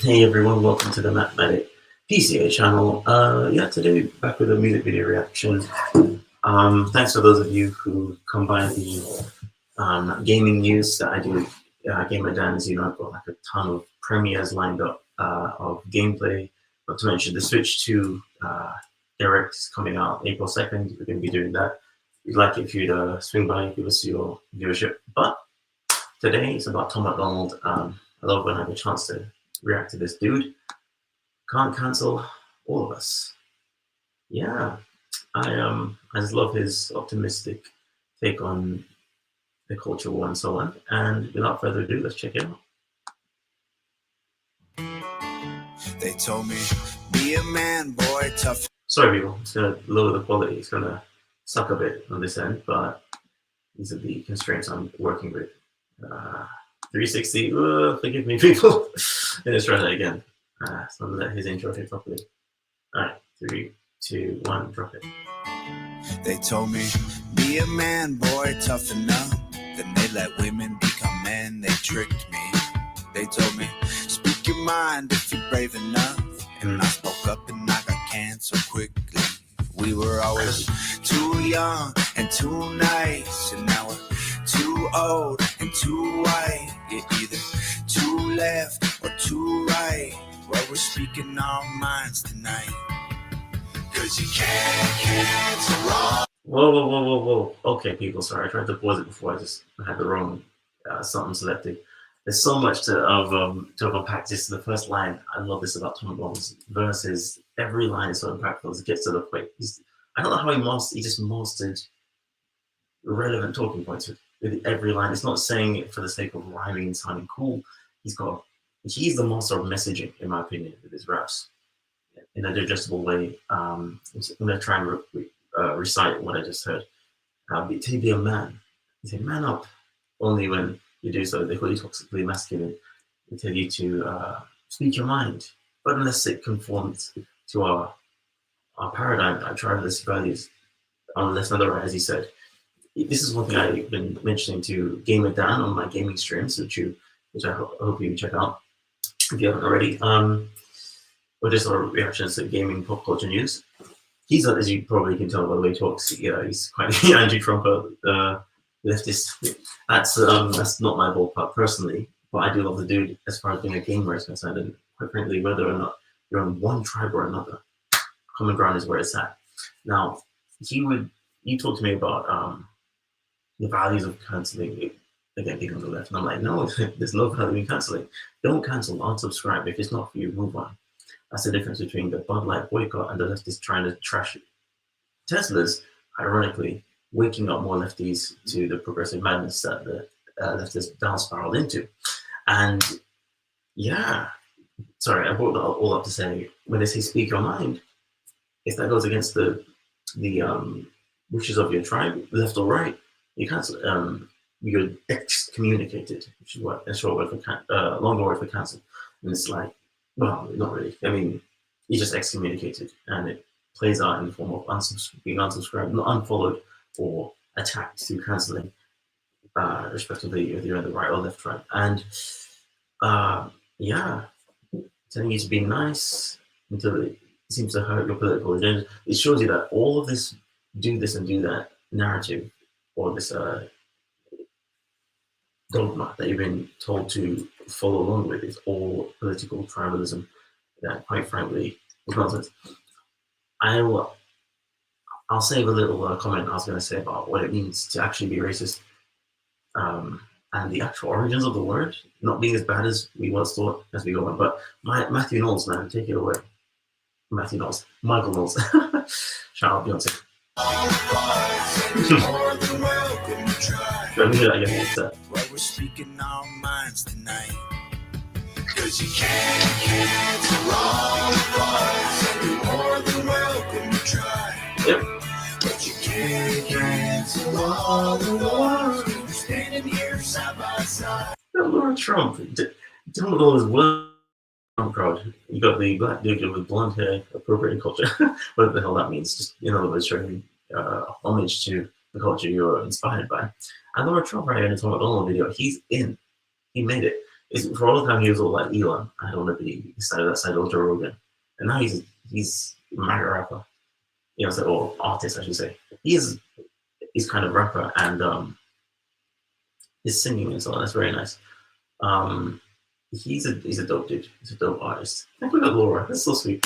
Hey everyone, welcome to the MatMadik PCA channel. Today back with a music video reaction. Thanks for those of you who come by the gaming news that I do. Gamer Dan, as you know, I've got like a ton of premieres lined up of gameplay. Not to mention the Switch 2 Direct is coming out April 2nd. We're going to be doing that. We'd like it if you'd swing by and give us your viewership. But today it's about Tom MacDonald. I love when I have a chance to react to this dude. Can't cancel all of us. Yeah, I just love his optimistic take on the culture war and so on. And without further ado, let's check it out. They told me, be a man, boy, tough. Sorry, people, it's gonna lower the quality. It's gonna suck a bit on this end, but these are the constraints I'm working with. 360. Forgive me, people. Let's try that again. So I'm gonna let his intro hit properly. All right, 3, 2, 1, drop it. They told me, be a man, boy, toughen up. Then they let women become men. They tricked me. They told me, speak your mind if you're brave enough. And I spoke up and I got canceled quickly. We were always too young and too nice, and now we're too old and too white. You're either too left or too right. Well, we're speaking our minds tonight. Cause you can't cancel wrong. Whoa. Okay, people, sorry. I tried to pause it before. I had the wrong something selected. There's so much to unpack. Just the first line. I love this about Tom MacDonald's verses. Every line is so impactful as it gets to the point. I don't know how he just mastered relevant talking points with every line. It's not saying it for the sake of rhyming and sounding cool. He's the master of messaging, in my opinion, with his raps in a digestible way. I'm going to try and recite what I just heard. To be a man, you say man up. Only when you do so, they call you toxically masculine. They tell you to speak your mind, but unless it conforms to our paradigm, our tribalistic values, unless otherwise, as he said. This is one thing I've been mentioning to Gamer Dan on my gaming streams, which I hope you check out if you haven't already. Or just our reactions to gaming pop culture news. He's, as you probably can tell by the way he talks, he's quite anti-Trump, leftist. That's not my ballpark personally, but I do love the dude as far as being a gamer is concerned. And quite frankly, whether or not you're on one tribe or another, common ground is where it's at. Now, you talk to me about the values of canceling, again, being on the left. And I'm like, no, there's no value in canceling. Don't cancel, unsubscribe. If it's not for you, move on. That's the difference between the Bud Light boycott and the leftists trying to trash it. Tesla's, ironically, waking up more lefties to the progressive madness that the leftists down spiraled into. And yeah, sorry, I brought that all up to say, when they say speak your mind, if that goes against the wishes of your tribe, left or right, you cancel. You're excommunicated, which is what a short word for longer word for cancel. And it's like, well, not really. I mean, you're just excommunicated, and it plays out in the form of being unsubscribed, not unfollowed, or attacked through cancelling, respectively, if you're in the right or left tribe. And telling you to be nice until it seems to hurt your political agenda. It shows you that all of this do this and do that narrative, or this dogma that you've been told to follow along with, is all political tribalism that, quite frankly, is nonsense. I'll save a little comment I was going to say about what it means to actually be racist, and the actual origins of the word not being as bad as we once thought as we go on. But Matthew Knowles, man, take it away. Matthew Knowles, Michael Knowles. Shout out Beyonce. We're speaking our minds tonight. Cause you can't cancel all of us, and you're more than welcome to try. Yep. But you can't cancel all of us, we're standing here side by side. Lord Trump, don't all his word crowd. You got the black dude with blonde hair appropriating culture. What the hell that means? Just, in other words, showing homage to the culture you're inspired by. And Lord Trump, right in the Tom MacDonald video, he's in. He made it. For all the time he was all like Elon, I don't want to be this side of that side of Joe Rogan, and now he's a MAGA rapper, you know, so, or artist I should say. He's kind of rapper and his singing and so on. That's very nice. He's a dope dude. He's a dope artist. Look at Laura. That's so sweet.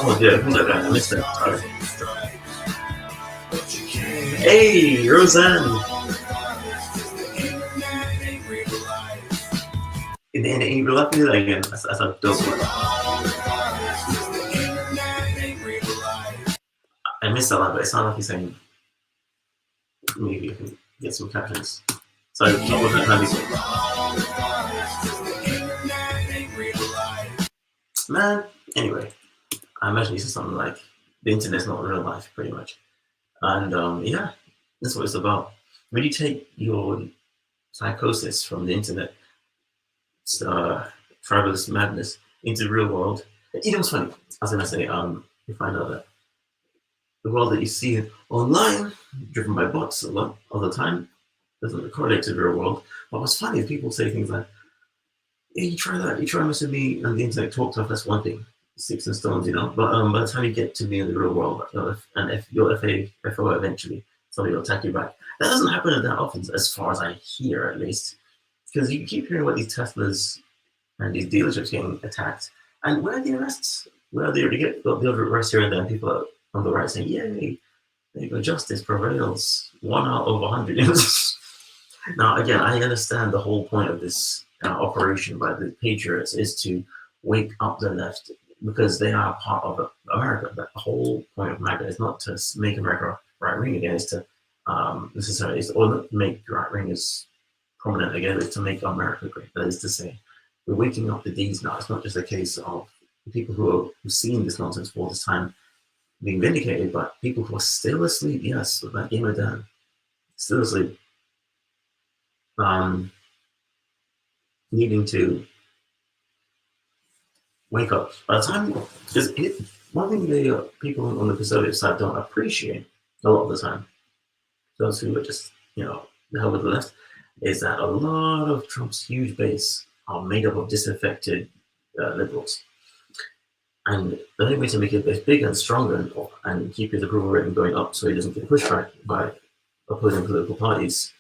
Oh yeah, who's that guy? I missed that. Sorry. Hey, Roseanne. In the real life, do that again. That's a dope one. I missed that line, but it sounded like he's saying maybe I can get some captions. So I'm looking at that. Man, anyway, I imagine he said something like the internet's not real life, pretty much. And yeah, that's what it's about. When you take your psychosis from the internet, tribalist madness, into the real world, you know what's funny? I was gonna say, you find out that the world that you see online, driven by bots a lot of the time, doesn't correlate to the real world. But what's funny is people say things like, "Yeah, you try that. You try messing me on the internet, talk tough. That's one thing, sticks and stones, you know. But by the time you get to me in the real world, and if you're FO eventually, somebody will attack you back. That doesn't happen that often, as far as I hear, at least, because you keep hearing about these Teslas and these dealerships getting attacked. And where are the arrests? Where are they to get the other arrests here and there? And people are on the right saying, "Yay, there you go, justice prevails. 1 out of 100." Now, again, I understand the whole point of this operation by the Patriots is to wake up the left because they are part of America. The whole point of MAGA is not to make America right wing again, is to necessarily, or not make right wing as prominent again, is to make America great. That is to say, we're waking up the D's now. It's not just a case of the people who've seen this nonsense for all this time being vindicated, but people who are still asleep, yes, with that game of Dan, still asleep, needing to wake up. By the time, one thing the people on the conservative side don't appreciate a lot of the time, those who are just, you know, the hell with the left, is that a lot of Trump's huge base are made up of disaffected liberals. And the only way to make it bigger and stronger and keep his approval rating going up so he doesn't get pushed back by opposing political parties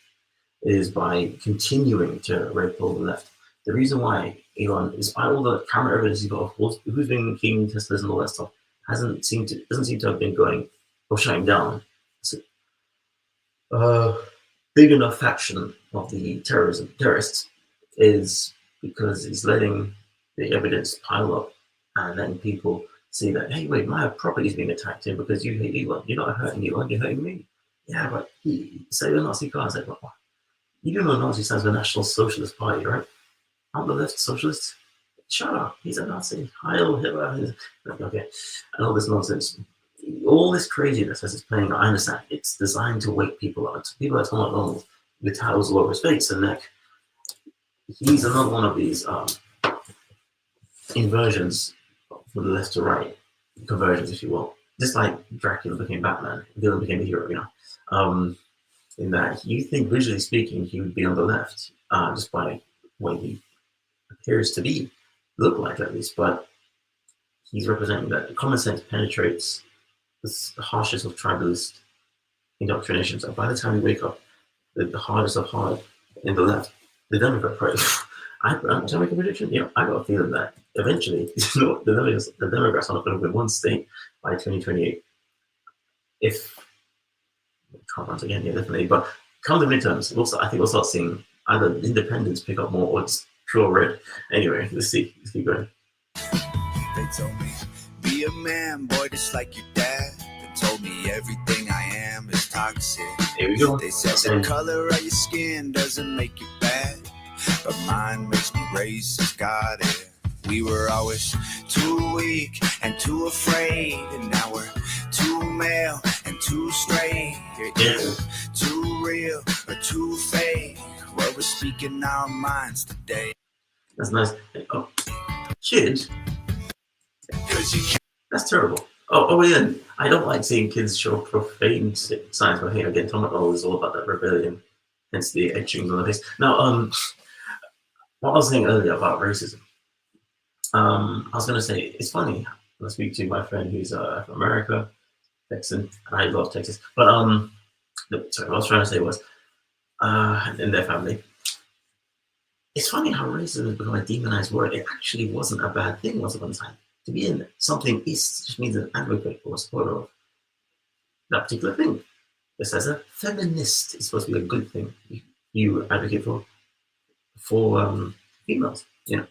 is by continuing to rape all the left. The reason why Elon, despite all the camera evidence he's got, of course, who's been king Teslas and all that stuff, doesn't seem to have been going or shutting down big enough faction of the terrorists, is because he's letting the evidence pile up and letting people see that, hey, wait, my property is being attacked here because you hate Elon. You're not hurting Elon, you're hurting me. Yeah, but say the Nazi cars. Like, what? You do know Nazi stands for National Socialist Party, right? Aren't the left socialists? Shut up, he's a Nazi. Heil Hitler. Okay, and all this nonsense. All this craziness as it's playing, I understand. It's designed to wake people up. People are talking about with towels all over his face and neck. He's another one of these inversions from the left to right, conversions, if you will. Just like Dracula became Batman, villain became a hero, you know. In that you think, visually speaking, he would be on the left, just by what he appears to be, look like at least, but he's representing that common sense penetrates the harshest of tribalist indoctrinations. And by the time you wake up, the hardest of hard in the left, the Democrat Party. Can I make a prediction? Yeah, I got a feeling that eventually, you know, the Democrats are not going to win one state by 2028. If Trump runs again, yeah, definitely. But come the midterms, I think we'll start seeing either independents pick up more or just pure red. Anyway, let's see. Let's keep going. They told me, be a man, boy, just like your dad. They told me everything I am is toxic. Here we go. They said the color of your skin doesn't make you bad, but mine makes me racist. Got it. We were always too weak and too afraid, and now we're too male and too straight. You're too real or too fake. Well, we're speaking our minds today. That's nice. Oh, kid. That's terrible. Oh yeah. I don't like seeing kids show profane signs, but hey, again, Tom MacDonald is all about that rebellion, hence the etchings on the face. Now, what I was saying earlier about racism, I was gonna say it's funny. I speak to my friend who's from America, Texan, and I love Texas. But sorry, what I was trying to say was, in their family, it's funny how racism has become a demonized word. It actually wasn't a bad thing once upon a time. To be in something is just means an advocate or a supporter of that particular thing. Just as a feminist, it's supposed to be a good thing. You advocate for females, you know.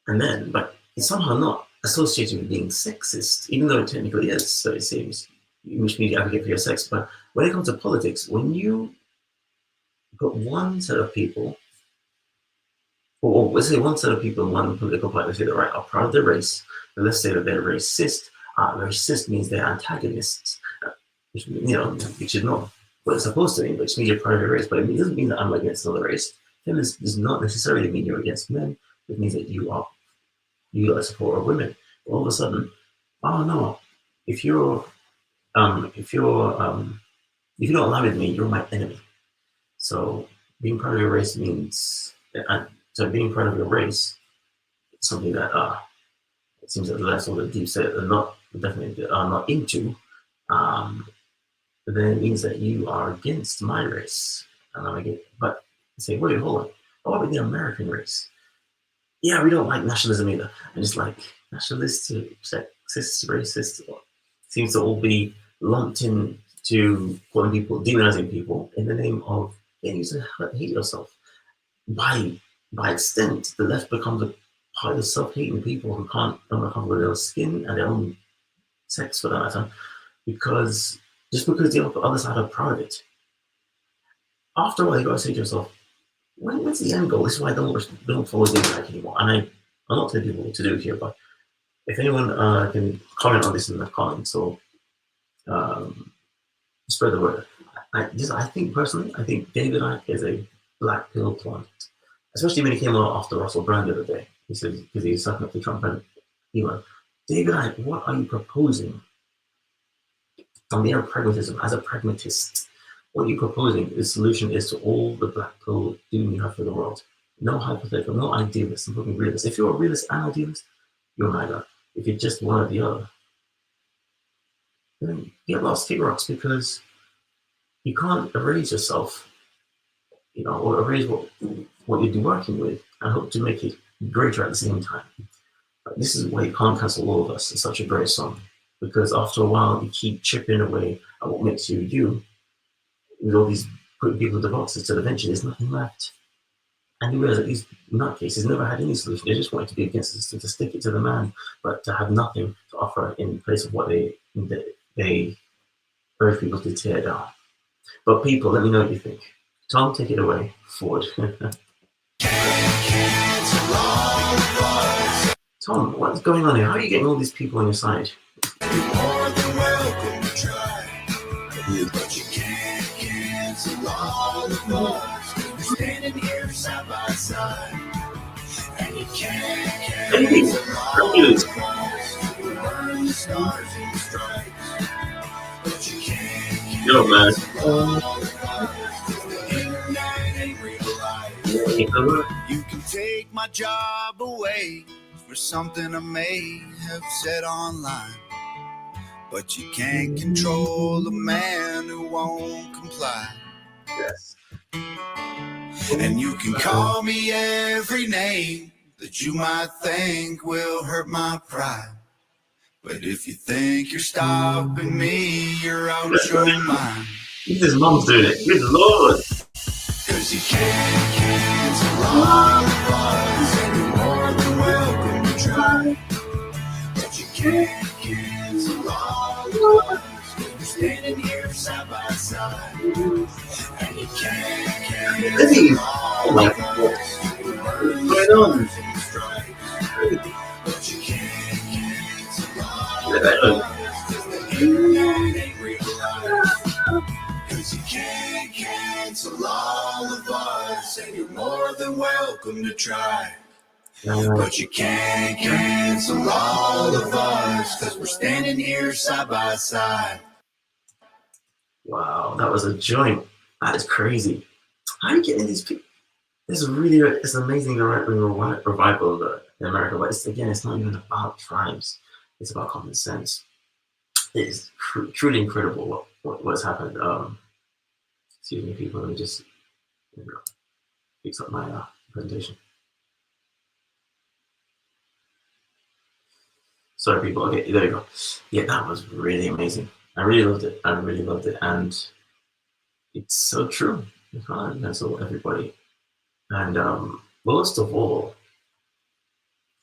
And then, but it's somehow not associated with being sexist, even though it technically is. So it seems, which means you advocate for your sex. But when it comes to politics, when you put one set of people, or let's say one set of people in one political party, let's say the right are proud of their race, and let's say that they're racist. Racist means they're antagonists, which, you know, which is not what it's supposed to mean, but it means you're proud of your race. But it doesn't mean that I'm against another race. Feminist does not necessarily mean you're against men. It means that you are a supporter of women. All of a sudden, oh no, if you don't align with me, you're my enemy. So being proud of your race means, so being proud of your race is something that it seems that the left or the deep set are not definitely are not into. Then it means that you are against my race, and I'm against. But say, wait, hold on. What about the American race? Yeah, we don't like nationalism either. And it's like nationalistic, sexist, racist, seems to all be lumped in to calling people, demonizing people in the name of getting you to hate yourself. By extent, the left becomes a part of self-hating people who can't overcome with their own skin and their own sex for that matter, because the other side are proud of it. After a while, you gotta say to yourself, when's the end goal? This is why I don't follow the internet anymore. And I'm not telling people what to do here, but if anyone can comment on this in the comments or spread the word. I think personally, I think David Icke is a black pill plant, especially when he came out after Russell Brand the other day. He said because he's sucking up to Trump and Elon. David Icke, what are you proposing? From their pragmatism, as a pragmatist, what you're proposing, the solution is to all the black pill doom you have for the world. No hypothetical, no idealist, I'm talking realist. If you're a realist and idealist, you're neither. If you're just one or the other, then you get lost, figure outs, because you can't erase yourself, you know, or erase what you've been working with and hope to make it greater at the same time. But this is why you can't cancel all of us. It's such a great song, because after a while you keep chipping away at what makes you you, with all these putting people in the boxes, till eventually there's nothing left. And you realize that these nutcases never had any solution. They just wanted to be against the system, to stick it to the man, but to have nothing to offer in place of what they urge people to tear down. But people, let me know what you think. Tom, take it away. Forward. Tom, what's going on here? How are you getting all these people on your side? You're more than welcome to try, but you can't cancel all of us. We're standing here side by side, and you can't cancel all of us. We burn the stars and the stripes, but you can't cancel all of us. The internet ain't real life. You can take my job away for something I may have said online, but you can't control a man who won't comply. Yes. And you can call me every name that you might think will hurt my pride, but if you think you're stopping me, you're out your mind. His mom's doing it. Good Lord. 'Cause you can't cancel all of us, and you're more than welcome to try, but you can't cancel all of us. We're standing here side by side, and you can't cancel all of us. We're burning the stars and the stripes, but you can't cancel all of us. 'Cause the internet ain't real life. 'Cause you can't cancel all of us, and you're more than welcome to try, But you can't cancel all of us, cause we're standing here side by side. Wow, that was a joint. That is crazy. How are you getting these people? It's really, it's amazing the right wing revival in America, but it's not even about tribes. It's about common sense. It is truly incredible what's happened. Excuse me, people. Let me just fix up my presentation. Sorry, people. Okay, there you go. Yeah, that was really amazing. I really loved it. And it's so true. You can't cancel everybody. And most of all,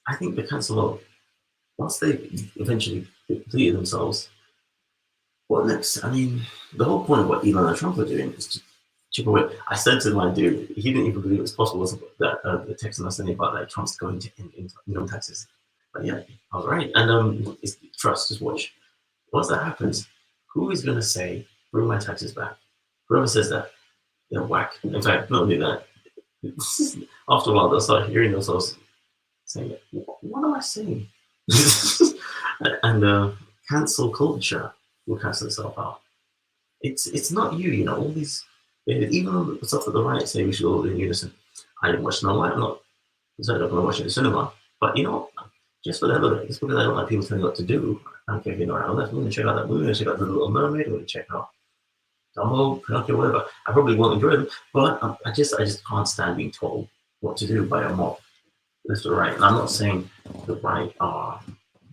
I think the cancel, once they eventually completed themselves, what next? I mean, the whole point of what Elon and Trump are doing is to chip away. I said to my dude, he didn't even believe it was possible, that the text message about that Trump's going to end income taxes. But yeah, I was right. And it's trust, just watch. Once that happens, who is going to say, bring my taxes back? Whoever says that, they're whack. In fact, not only that, after a while, they'll start hearing themselves saying, what am I saying? And cancel culture will cancel itself out. It's not you know, all these, even though the stuff that the right say we should all in unison. I didn't watch No White, I'm not concerned about watching the cinema, but you know, just for the hell of it, it's because I don't like people telling me what to do. I don't care if you're not around left, I'm going to check out that movie, I'm going to check out The Little Mermaid, I'm going to check out Dumbo, Pinocchio, whatever. I probably won't enjoy them, but I just can't stand being told what to do by a mob, left or right. And I'm not saying the right are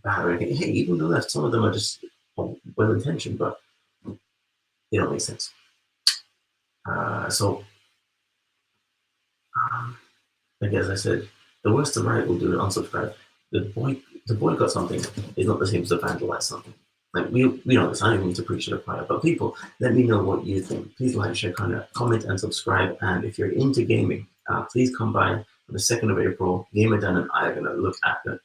bad or anything. Hey, even the left, some of them are just well intentioned, but they don't make sense. So, like as I said, the worst the right will do is unsubscribe. The boycott something is not the same as to vandalize something. Like we know this. I don't need to preach to the choir, but people, let me know what you think. Please like, share, comment, and subscribe. And if you're into gaming, please come by on the 2nd of April. Gamer Dan and I are going to look at the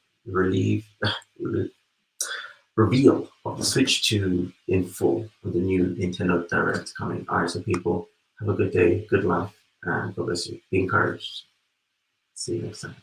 reveal of the Switch 2 in full with the new Nintendo Direct coming. All right, so people, have a good day, good life, and God bless you. Be encouraged. See you next time.